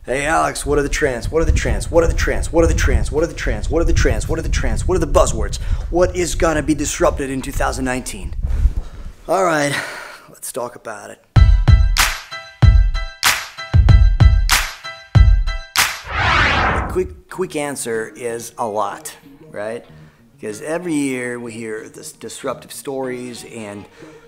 Hey Alex, what are the trends? What are the trends? What are the trends? What are the trends? What are the trends? What are the trends? What are the trends? What are the buzzwords? What is gonna be disrupted in 2019? All right, let's talk about it. The quick answer is a lot, right? Because every year we hear this disruptive stories, and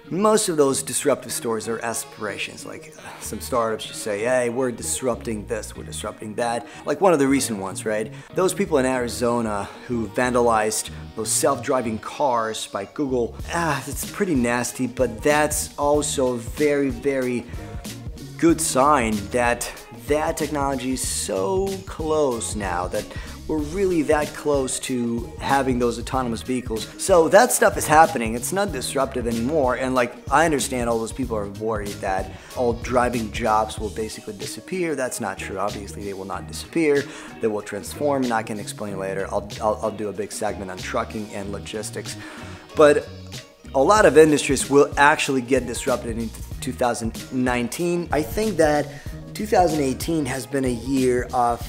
most of those disruptive stories are aspirations. Like some startups just say, hey, we're disrupting this, we're disrupting that. Like one of the recent ones, right? Those people in Arizona who vandalized those self-driving cars by Google, it's pretty nasty, but that's also a very, very good sign that that technology is so close now, that we're really that close to having those autonomous vehicles. So that stuff is happening. It's not disruptive anymore. And like, I understand all those people are worried that all driving jobs will basically disappear. That's not true. Obviously, they will not disappear. They will transform, and I can explain later. I'll do a big segment on trucking and logistics. But a lot of industries will actually get disrupted in 2019. I think that 2018 has been a year of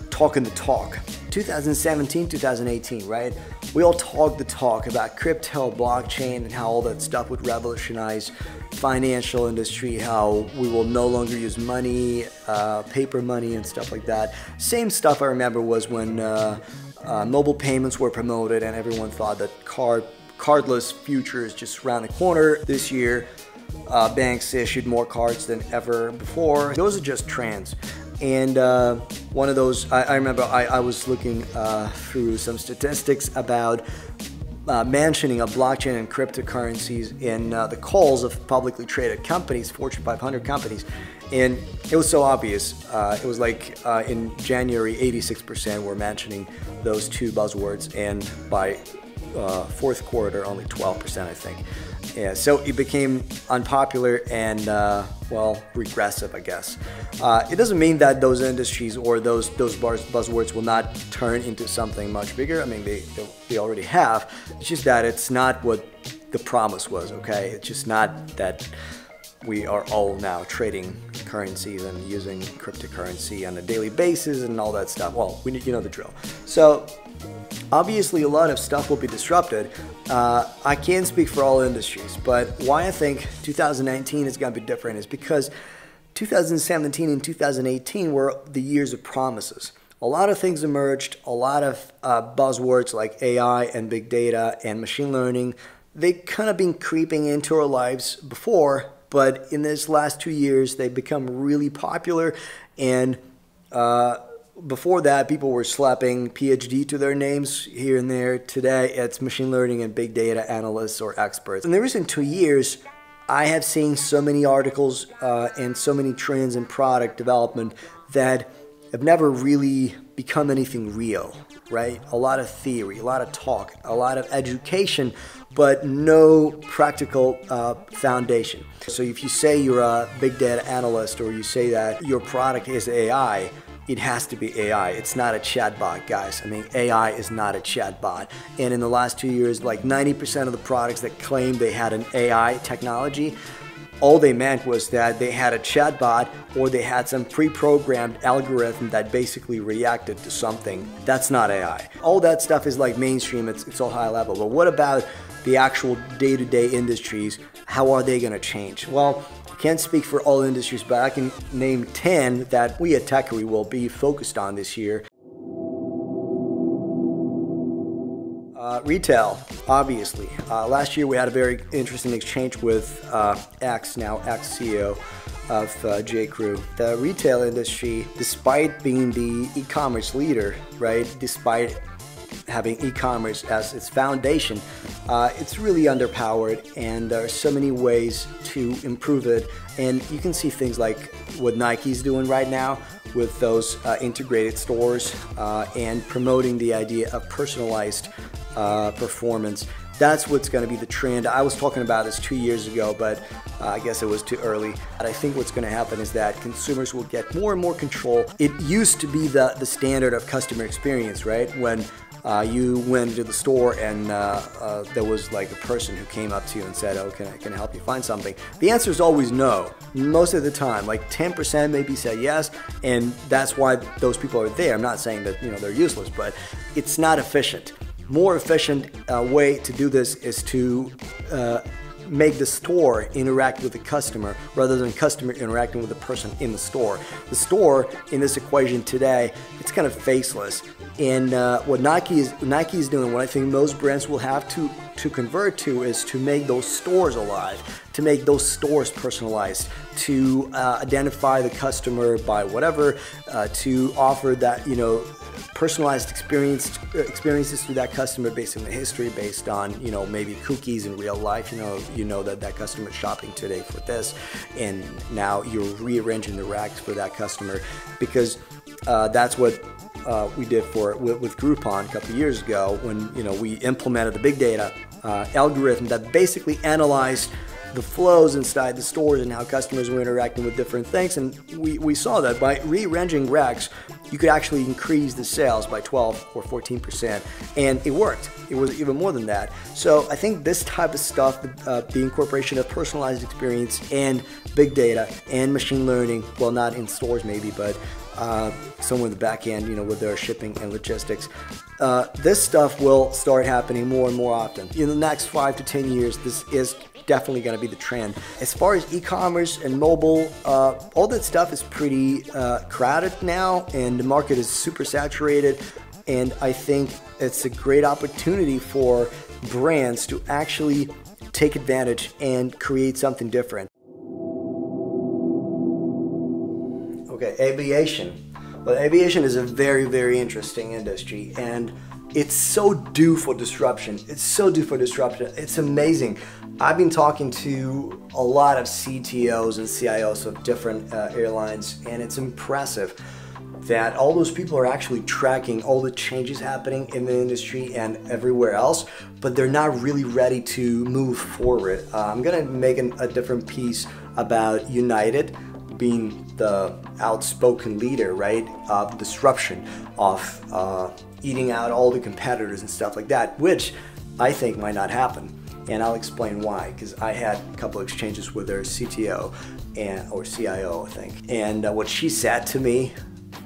talking the talk. 2017, 2018, right? We all talk the talk about crypto, blockchain, and how all that stuff would revolutionize financial industry, how we will no longer use money, paper money and stuff like that. Same stuff I remember was when mobile payments were promoted and everyone thought that cardless future is just around the corner. This year, banks issued more cards than ever before. Those are just trends. And one of those, I remember I was looking through some statistics about mentioning of blockchain and cryptocurrencies in the calls of publicly traded companies, Fortune 500 companies. And it was so obvious. It was like in January, 86% were mentioning those two buzzwords, and by fourth quarter, only 12%, I think. Yeah, so it became unpopular and, well, regressive, I guess. It doesn't mean that those industries or those buzzwords will not turn into something much bigger. I mean, they already have. It's just that it's not what the promise was, okay? It's just not that we are all now trading currencies and using cryptocurrency on a daily basis and all that stuff. Well, you know the drill. So obviously, a lot of stuff will be disrupted. I can't speak for all industries, but why I think 2019 is going to be different is because 2017 and 2018 were the years of promises. A lot of things emerged, a lot of buzzwords like AI and big data and machine learning. They kind of been creeping into our lives before, but in this last 2 years, they've become really popular. And before that, people were slapping PhD to their names here and there. Today, it's machine learning and big data analysts or experts. In the recent 2 years, I have seen so many articles and so many trends in product development that have never really become anything real, right? A lot of theory, a lot of talk, a lot of education, but no practical foundation. So if you say you're a big data analyst or you say that your product is AI, it has to be AI. It's not a chatbot, guys. I mean, AI is not a chatbot. And in the last 2 years, like 90% of the products that claimed they had an AI technology, all they meant was that they had a chatbot or they had some pre-programmed algorithm that basically reacted to something. That's not AI. All that stuff is like mainstream, it's all high level. But what about the actual day-to-day industries? How are they gonna change? Well, can't speak for all industries, but I can name 10 that we at Techkery will be focused on this year. Retail, obviously. Last year we had a very interesting exchange with X, now ex-CEO of J.Crew. The retail industry, despite being the e-commerce leader, right, despite having e-commerce as its foundation, it's really underpowered, and there are so many ways to improve it. And you can see things like what Nike's doing right now with those integrated stores and promoting the idea of personalized performance. That's what's going to be the trend. I was talking about this 2 years ago, but I guess it was too early. But I think what's going to happen is that consumers will get more and more control. It used to be the standard of customer experience, right? When you went to the store and there was like a person who came up to you and said, oh, can I help you find something? The answer is always no. Most of the time, like 10% maybe say yes, and that's why those people are there. I'm not saying that they're useless, but it's not efficient. More efficient way to do this is to make the store interact with the customer rather than customer interacting with the person in the store. The store in this equation today, it's kind of faceless. And what Nike is doing, what I think most brands will have to convert to, is to make those stores alive, to make those stores personalized, to identify the customer by whatever, to offer that personalized experiences to that customer based on the history, based on maybe cookies in real life. That customer is shopping today for this, and now you're rearranging the racks for that customer, because that's what we did with Groupon a couple of years ago when we implemented the big data algorithm that basically analyzed the flows inside the stores and how customers were interacting with different things. And we saw that by rearranging racks, you could actually increase the sales by 12 or 14%. And it worked. It was even more than that. So I think this type of stuff, the incorporation of personalized experience and big data and machine learning, well, not in stores maybe, but somewhere in the back end, with their shipping and logistics. This stuff will start happening more and more often. In the next 5 to 10 years, this is definitely going to be the trend. As far as e-commerce and mobile, all that stuff is pretty crowded now, and the market is super saturated. And I think it's a great opportunity for brands to actually take advantage and create something different. Okay, aviation. Well, aviation is a very, very interesting industry, and it's so due for disruption. It's so due for disruption. It's amazing. I've been talking to a lot of CTOs and CIOs of different airlines, and it's impressive that all those people are actually tracking all the changes happening in the industry and everywhere else, but they're not really ready to move forward. I'm gonna make a different piece about United being the outspoken leader, right, of disruption, of eating out all the competitors and stuff like that, which I think might not happen. And I'll explain why, because I had a couple of exchanges with their CTO or CIO, I think. And what she said to me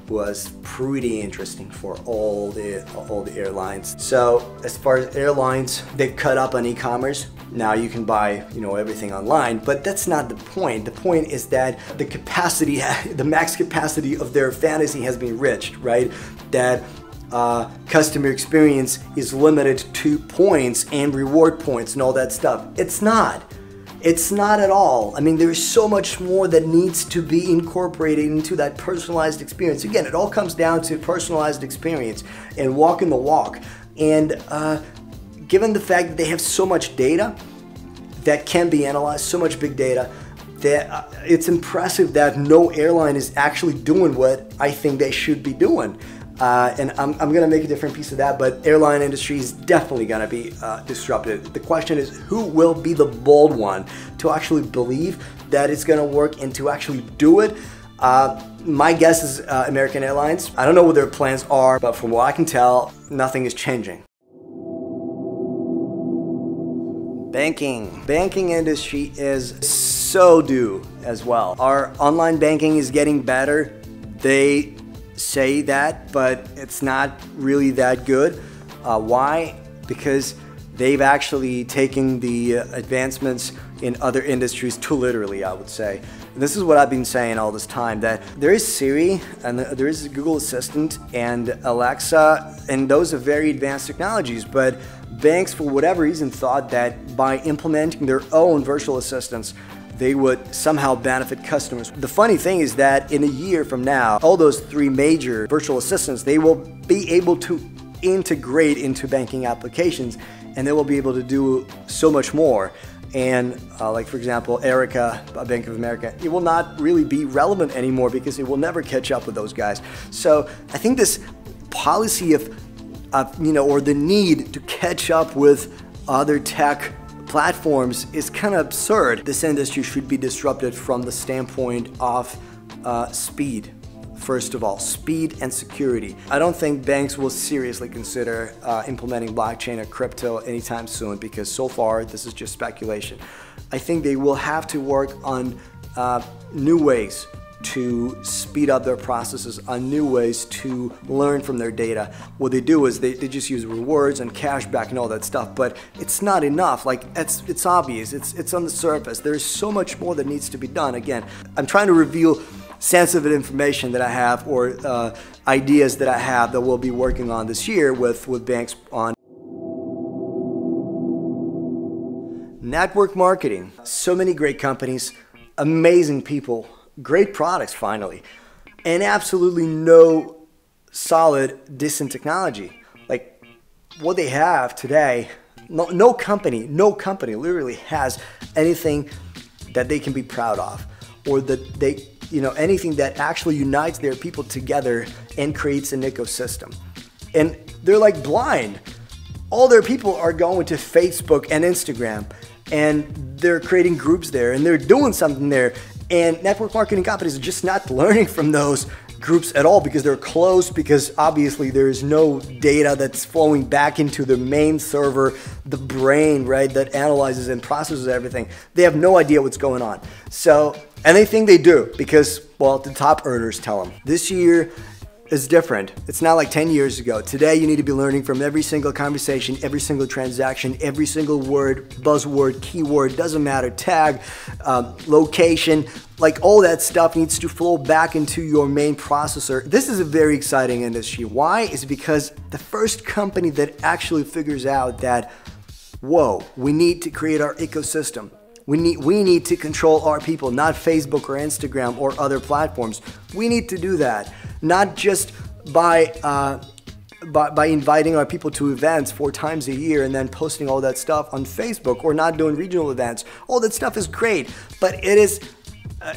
was pretty interesting for all the airlines. So as far as airlines, they've cut up on e-commerce. Now you can buy, everything online, but that's not the point. The point is that the capacity, the max capacity of their fantasy has been reached, right? That customer experience is limited to points and reward points and all that stuff. It's not. It's not at all. I mean, there's so much more that needs to be incorporated into that personalized experience. Again, it all comes down to personalized experience and walking the walk. And given the fact that they have so much data that can be analyzed, so much big data, that it's impressive that no airline is actually doing what I think they should be doing. And I'm going to make a different piece of that, but airline industry is definitely going to be disrupted. The question is, who will be the bold one to actually believe that it's going to work and to actually do it? My guess is American Airlines. I don't know what their plans are, but from what I can tell, nothing is changing. Banking industry is so due as well. Our online banking is getting better. They say that, but it's not really that good. Why? Because they've actually taken the advancements in other industries too literally, I would say. And this is what I've been saying all this time, that there is Siri and there is Google Assistant and Alexa, and those are very advanced technologies, but banks, for whatever reason, thought that by implementing their own virtual assistants, they would somehow benefit customers. The funny thing is that in a year from now, all those three major virtual assistants, they will be able to integrate into banking applications, and they will be able to do so much more. And like, for example, Erica, Bank of America, it will not really be relevant anymore because it will never catch up with those guys. So I think this policy of or the need to catch up with other tech platforms is kind of absurd. This industry should be disrupted from the standpoint of speed, First of all, speed and security. I don't think banks will seriously consider implementing blockchain or crypto anytime soon, because so far this is just speculation. I think they will have to work on new ways to speed up their processes, on new ways to learn from their data. What they do is they just use rewards and cashback and all that stuff, but it's not enough. Like, it's obvious, it's on the surface. There's so much more that needs to be done. Again, I'm trying to reveal sensitive information that I have, or ideas that I have that we'll be working on this year with banks on. Network marketing. So many great companies, amazing people, great products finally, and absolutely no solid, decent technology. Like what they have today, no company literally has anything that they can be proud of, or that they, anything that actually unites their people together and creates an ecosystem. And they're like blind. All their people are going to Facebook and Instagram, and they're creating groups there, and they're doing something there. And network marketing companies are just not learning from those groups at all, because they're closed, because obviously there is no data that's flowing back into the main server, the brain, right, that analyzes and processes everything. They have no idea what's going on. So, and they think they do, because, well, the top earners tell them. This year is different. It's not like 10 years ago. Today you need to be learning from every single conversation, every single transaction, every single word, buzzword, keyword, doesn't matter, tag, location, like all that stuff needs to flow back into your main processor. This is a very exciting industry. Why? Is because the first company that actually figures out that, whoa, we need to create our ecosystem. We need to control our people, not Facebook or Instagram or other platforms. We need to do that, not just by inviting our people to events 4 times a year and then posting all that stuff on Facebook, or not doing regional events. All that stuff is great, but it is,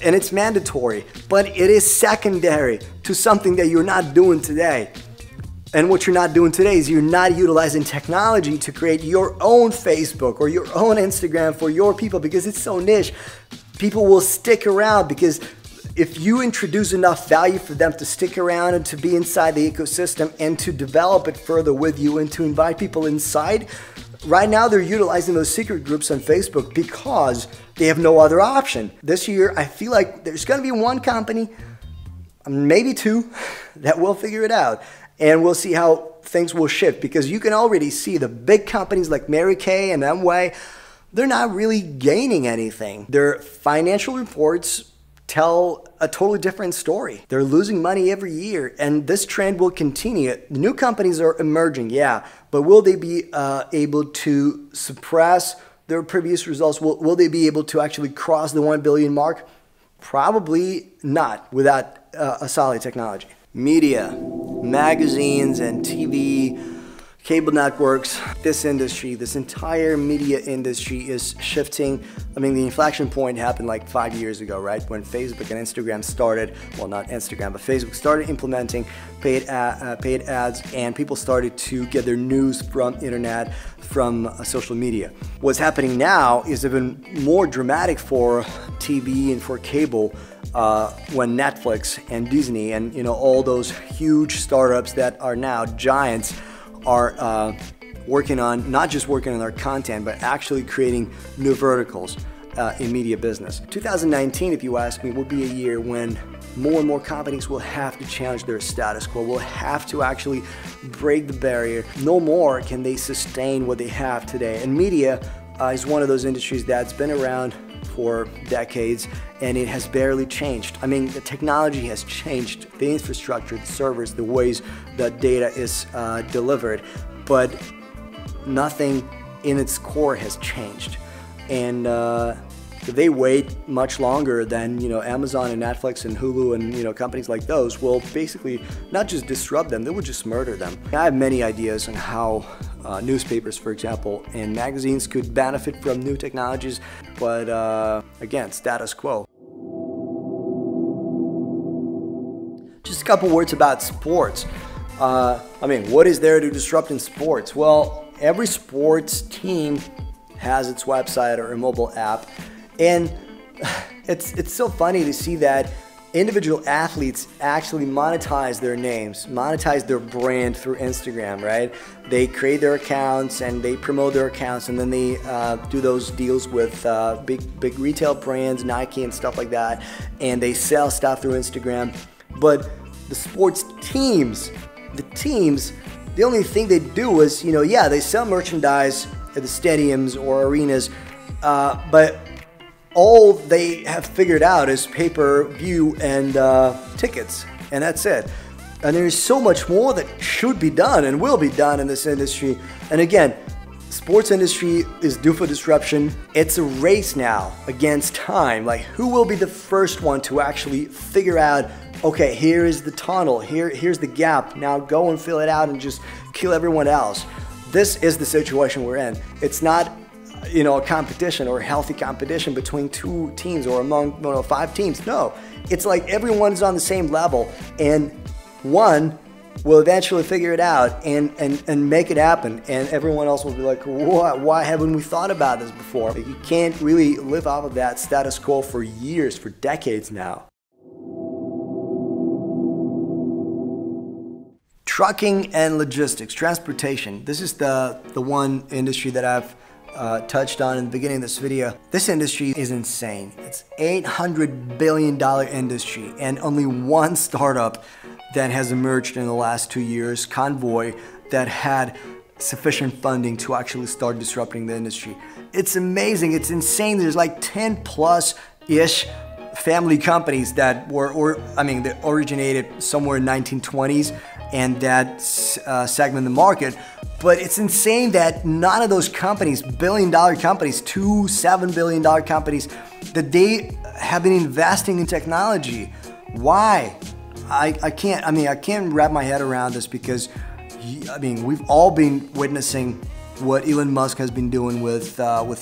and it's mandatory, but it is secondary to something that you're not doing today. And what you're not doing today is you're not utilizing technology to create your own Facebook or your own Instagram for your people, because it's so niche. People will stick around, because if you introduce enough value for them to stick around and to be inside the ecosystem and to develop it further with you and to invite people inside, right now they're utilizing those secret groups on Facebook because they have no other option. This year, I feel like there's going to be one company, maybe 2, that will figure it out. And we'll see how things will shift, because you can already see the big companies like Mary Kay and Amway, they're not really gaining anything. Their financial reports tell a totally different story. They're losing money every year, and this trend will continue. New companies are emerging, yeah, but will they be able to suppress their previous results? Will they be able to actually cross the 1 billion mark? Probably not without a solid technology. Media, magazines and TV, cable networks, this industry, this entire media industry is shifting. I mean, the inflection point happened like 5 years ago, right? When Facebook and Instagram started, well, not Instagram, but Facebook started implementing paid ads, and people started to get their news from internet, from social media. What's happening now is even more dramatic for TV and for cable, when Netflix and Disney and all those huge startups that are now giants are working on, not just working on their content, but actually creating new verticals in media business. 2019, if you ask me, will be a year when more and more companies will have to challenge their status quo, will have to actually break the barrier. No more can they sustain what they have today. And media is one of those industries that's been around for decades, and it has barely changed. I mean, the technology has changed, the infrastructure, the servers, the ways that data is delivered, but nothing in its core has changed. And if they wait much longer, then Amazon and Netflix and Hulu and companies like those will basically not just disrupt them, they will just murder them. I have many ideas on how newspapers, for example, and magazines could benefit from new technologies, but again, status quo. Just a couple words about sports. I mean, what is there to disrupt in sports? Well, every sports team has its website or a mobile app, and it's so funny to see that individual athletes actually monetize their names, monetize their brand through Instagram, right? They create their accounts and they promote their accounts, and then they do those deals with big retail brands, Nike and stuff like that, and they sell stuff through Instagram. But the sports teams, the only thing they do is, yeah, they sell merchandise at the stadiums or arenas, but all they have figured out is pay-per-view and tickets, and that's it. And there's so much more that should be done and will be done in this industry. And again, sports industry is due for disruption. It's a race now against time. Like, who will be the first one to actually figure out, okay, here is the tunnel, here's the gap, now go and fill it out and just kill everyone else. This is the situation we're in. It's not a competition or a healthy competition between two teams or among 5 teams. No, it's like everyone's on the same level, and one will eventually figure it out and make it happen, and everyone else will be like, what? Why haven't we thought about this before? Like, you can't really live off of that status quo for years, for decades now. Trucking and logistics, transportation. This is the one industry that I've touched on in the beginning of this video. This industry is insane. It's $800 billion industry, and only one startup that has emerged in the last 2 years, Convoy, that had sufficient funding to actually start disrupting the industry. It's amazing. It's insane. There's like 10 plus-ish family companies that that originated somewhere in 1920s and that segment the market. But it's insane that none of those companies, billion-dollar companies, $7 billion companies, that they have been investing in technology. Why? I can't wrap my head around this, because we've all been witnessing what Elon Musk has been doing with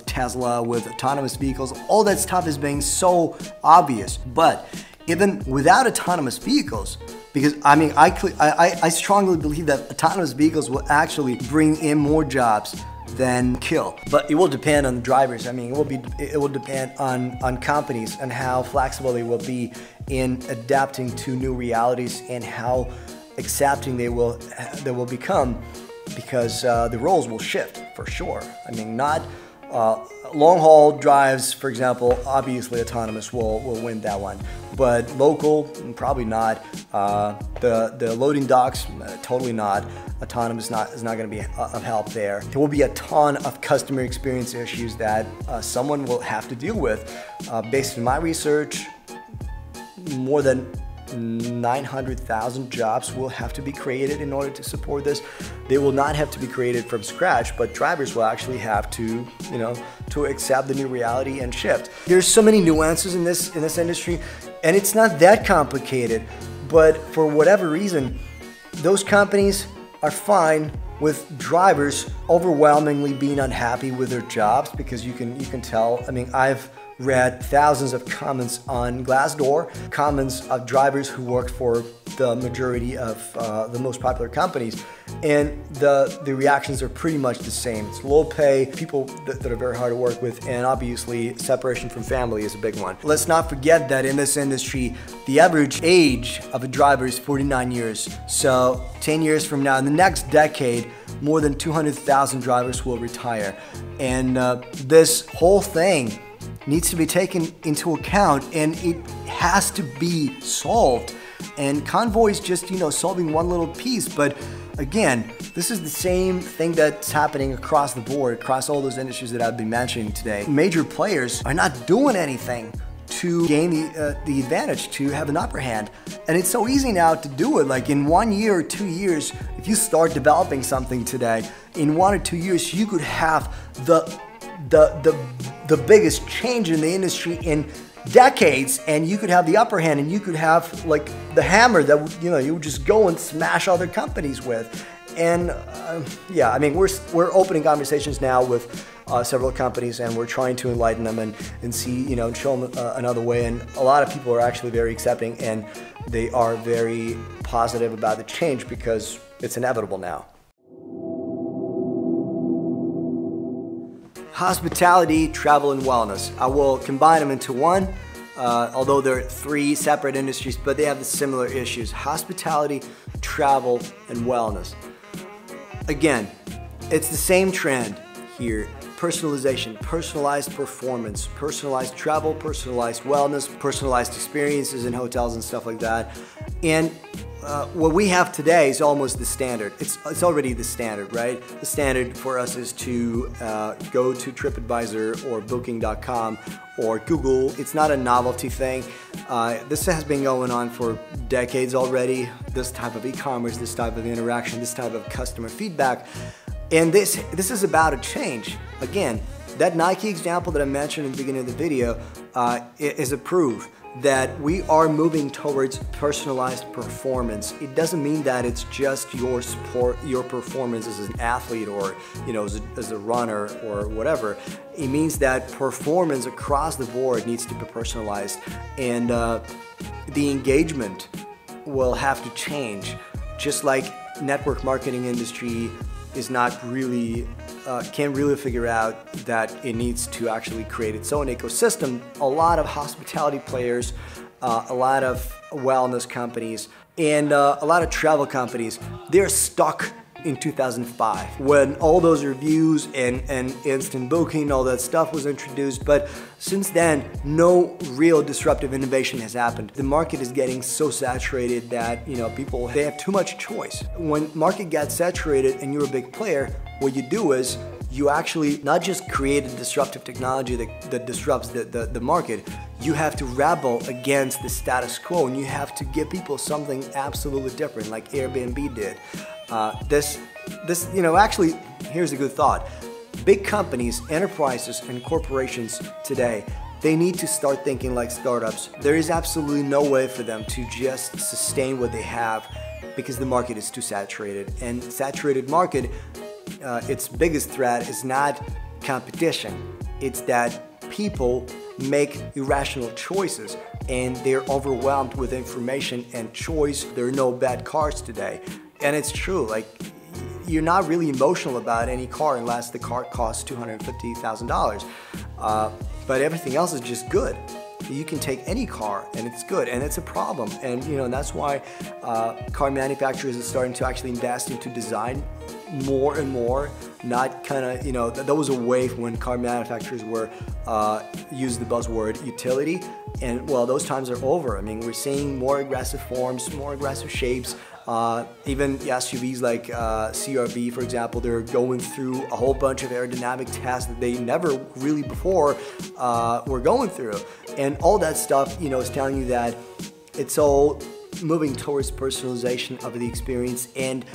Tesla, with autonomous vehicles. All that stuff is being so obvious. But even without autonomous vehicles, because I strongly believe that autonomous vehicles will actually bring in more jobs than kill. But it will depend on the drivers. It will depend on companies and how flexible they will be in adapting to new realities and how accepting they will become, because the roles will shift for sure. Not long-haul drives, for example. Obviously autonomous will win that one, but local, probably not. The loading docks, totally not. Autonomous is not going to be of help there. There will be a ton of customer experience issues that someone will have to deal with. Based on my research, more than 900,000 jobs will have to be created in order to support this. They will not have to be created from scratch, but drivers will actually have to, to accept the new reality and shift. There's so many nuances in this industry, and it's not that complicated. But for whatever reason, those companies are fine with drivers overwhelmingly being unhappy with their jobs, because you can tell. I've read thousands of comments on Glassdoor, comments of drivers who work for the majority of the most popular companies, and the reactions are pretty much the same. It's low pay, people that are very hard to work with, and obviously separation from family is a big one. Let's not forget that in this industry, the average age of a driver is 49 years. So 10 years from now, in the next decade, more than 200,000 drivers will retire. And this whole thing needs to be taken into account, and it has to be solved. And Convoy is just, solving one little piece. But again, this is the same thing that's happening across the board, across all those industries that I've been mentioning today. Major players are not doing anything to gain the advantage, to have an upper hand. And it's so easy now to do it. Like in 1 year or 2 years, if you start developing something today, in 1 or 2 years, you could have the biggest change in the industry in decades, and you could have the upper hand, and you could have like the hammer that you would just go and smash other companies with. And we're opening conversations now with several companies, and we're trying to enlighten them and see, show them another way. And a lot of people are actually very accepting, and they are very positive about the change, because it's inevitable now. Hospitality, travel, and wellness. I will combine them into one. although they're three separate industries, but they have the similar issues: hospitality, travel, and wellness. Again, it's the same trend here. Personalization, personalized performance, personalized travel, personalized wellness, personalized experiences in hotels and stuff like that. And what we have today is almost the standard. It's already the standard, right? The standard for us is to go to TripAdvisor or Booking.com or Google. It's not a novelty thing. This has been going on for decades already. This type of e-commerce, this type of interaction, this type of customer feedback. And this is about to change. Again, that Nike example that I mentioned in the beginning of the video is a proof that we are moving towards personalized performance. It doesn't mean that it's just your performance as an athlete or as a runner or whatever. It means that performance across the board needs to be personalized, and the engagement will have to change. Just like network marketing industry is not really, can't really figure out that it needs to actually create its own ecosystem. A lot of hospitality players, a lot of wellness companies, and a lot of travel companies, they're stuck in 2005 when all those reviews and instant booking, all that stuff was introduced. But since then, no real disruptive innovation has happened. The market is getting so saturated that people, they have too much choice. When market gets saturated and you're a big player, what you do is you actually not just create a disruptive technology that disrupts the market, you have to rebel against the status quo, and you have to give people something absolutely different, like Airbnb did. Actually, here's a good thought. Big companies, enterprises, and corporations today, they need to start thinking like startups. There is absolutely no way for them to just sustain what they have because the market is too saturated. And saturated market, its biggest threat is not competition. It's that people make irrational choices and they're overwhelmed with information and choice. There are no bad cars today. And it's true, like, you're not really emotional about any car unless the car costs $250,000. But everything else is just good. You can take any car and it's good, and it's a problem. And that's why car manufacturers are starting to actually invest into design more and more. Not kind of, there was a wave when car manufacturers were used the buzzword utility, and well, those times are over. I mean, we're seeing more aggressive forms, more aggressive shapes. Even SUVs like CR-V, for example, they're going through a whole bunch of aerodynamic tests that they never really before were going through. And all that stuff, is telling you that it's all moving towards personalization of the experience and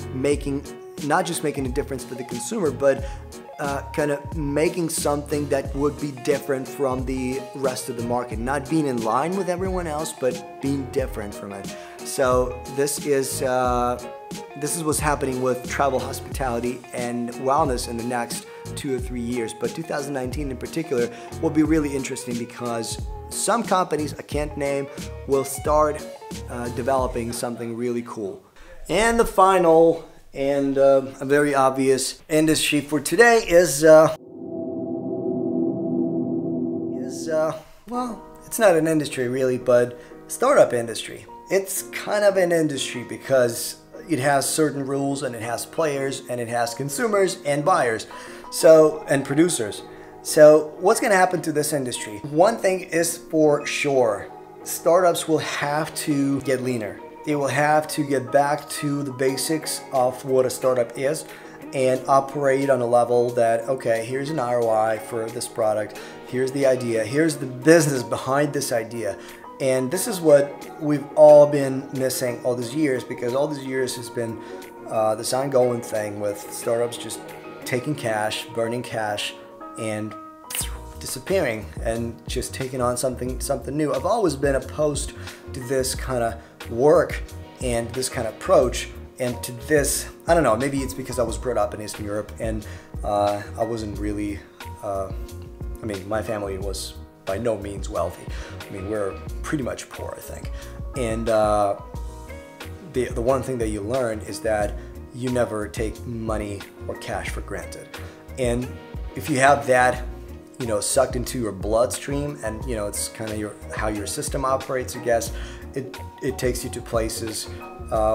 not just making a difference for the consumer, but kind of making something that would be different from the rest of the market. Not being in line with everyone else, but being different from it. So this is what's happening with travel, hospitality, and wellness in the next 2 or 3 years. But 2019 in particular will be really interesting because some companies I can't name will start developing something really cool. And the final and a very obvious industry for today is well, it's not an industry really, but startup industry. It's kind of an industry because it has certain rules, and it has players, and it has consumers and buyers, and producers. So what's going to happen to this industry? One thing is for sure, startups will have to get leaner. They will have to get back to the basics of what a startup is and operate on a level that, okay, here's an ROI for this product, here's the idea, here's the business behind this idea. And this is what we've all been missing all these years, because all these years has been this ongoing thing with startups just taking cash, burning cash, and disappearing and just taking on something new. I've always been opposed to this kind of work and this kind of approach, and to this, I don't know, maybe it's because I was brought up in Eastern Europe and I wasn't really, my family was by no means wealthy. I mean, we're pretty much poor, I think. And the one thing that you learn is that you never take money or cash for granted. And if you have that you know, sucked into your bloodstream, and you know, it's kind of how your system operates, I guess. It takes you to places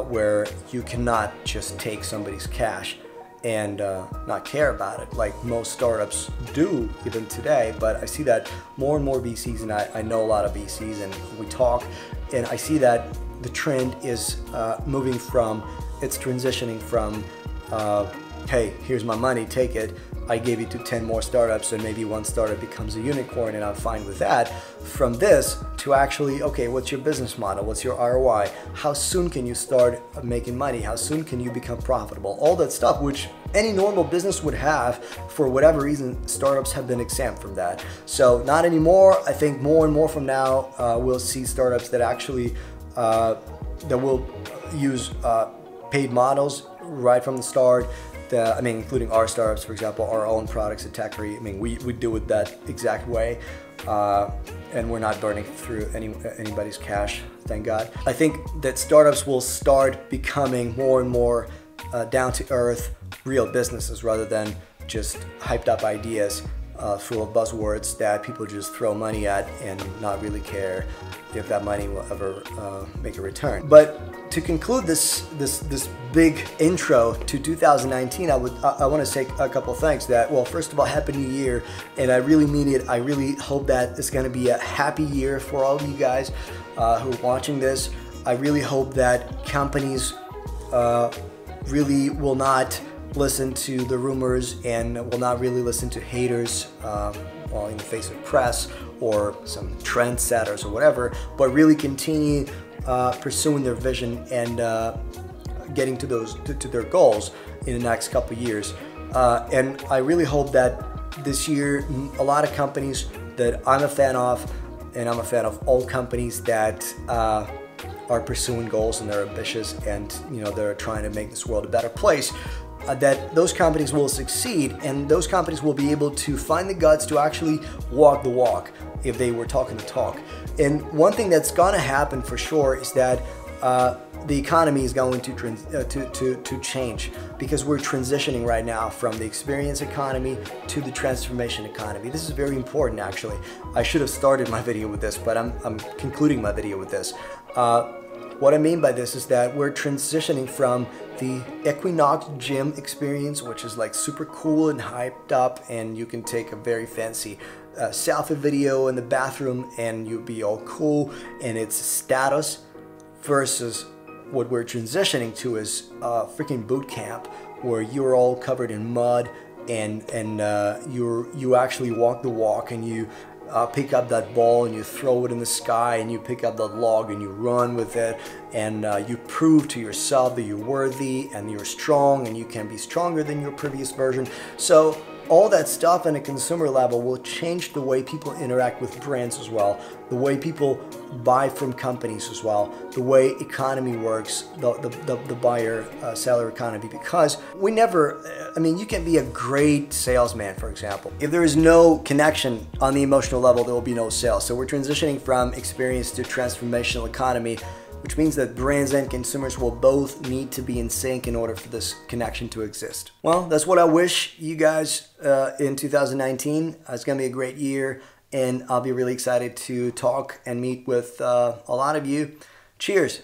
where you cannot just take somebody's cash and not care about it like most startups do even today. But I see that more and more VCs, and I know a lot of VCs, and we talk, and I see that the trend is moving from, it's transitioning from, hey, here's my money, take it. I gave it to 10 more startups, and maybe one startup becomes a unicorn, and I'm fine with that. From this to actually, okay, what's your business model? What's your ROI? How soon can you start making money? How soon can you become profitable? All that stuff, which any normal business would have. For whatever reason, startups have been exempt from that. So not anymore. I think more and more from now, we'll see startups that actually, that will use paid models right from the start. I mean, including our startups, for example, our own products at Techry. I mean, we do it that exact way, and we're not burning through anybody's cash, thank God. I think that startups will start becoming more and more down-to-earth, real businesses rather than just hyped up ideas full of buzzwords that people just throw money at and not really care if that money will ever make a return. But to conclude this big intro to 2019, I want to say a couple thanks. That, well, first of all, Happy New Year, and I really mean it. I really hope that it's going to be a happy year for all of you guys who are watching this. I really hope that companies really will not listen to the rumors and will not really listen to haters in the face of press or some trendsetters or whatever, but really continue pursuing their vision and getting to their goals in the next couple of years. And I really hope that this year, a lot of companies that I'm a fan of, and I'm a fan of all companies that are pursuing goals and they're ambitious and, you know, they're trying to make this world a better place, that those companies will succeed, and those companies will be able to find the guts to actually walk the walk if they were talking the talk. And one thing that's gonna happen for sure is that the economy is going to change, because we're transitioning right now from the experience economy to the transformation economy. This is very important, actually. I should have started my video with this, but I'm concluding my video with this. What I mean by this is that we're transitioning from the Equinox gym experience, which is like super cool and hyped up, and you can take a very fancy selfie video in the bathroom and you'll be all cool and it's status, versus what we're transitioning to is freaking boot camp, where you're all covered in mud and you actually walk the walk, and you pick up that ball and you throw it in the sky, and you pick up that log and you run with it, and you prove to yourself that you're worthy and you're strong and you can be stronger than your previous version. So all that stuff on a consumer level will change the way people interact with brands as well, the way people buy from companies as well, the way economy works, the buyer-seller economy. Because we never, I mean, you can be a great salesman, for example. If there is no connection on the emotional level, there will be no sales. So we're transitioning from experience to transformational economy, which means that brands and consumers will both need to be in sync in order for this connection to exist. Well, that's what I wish you guys in 2019. It's gonna be a great year, and I'll be really excited to talk and meet with a lot of you. Cheers.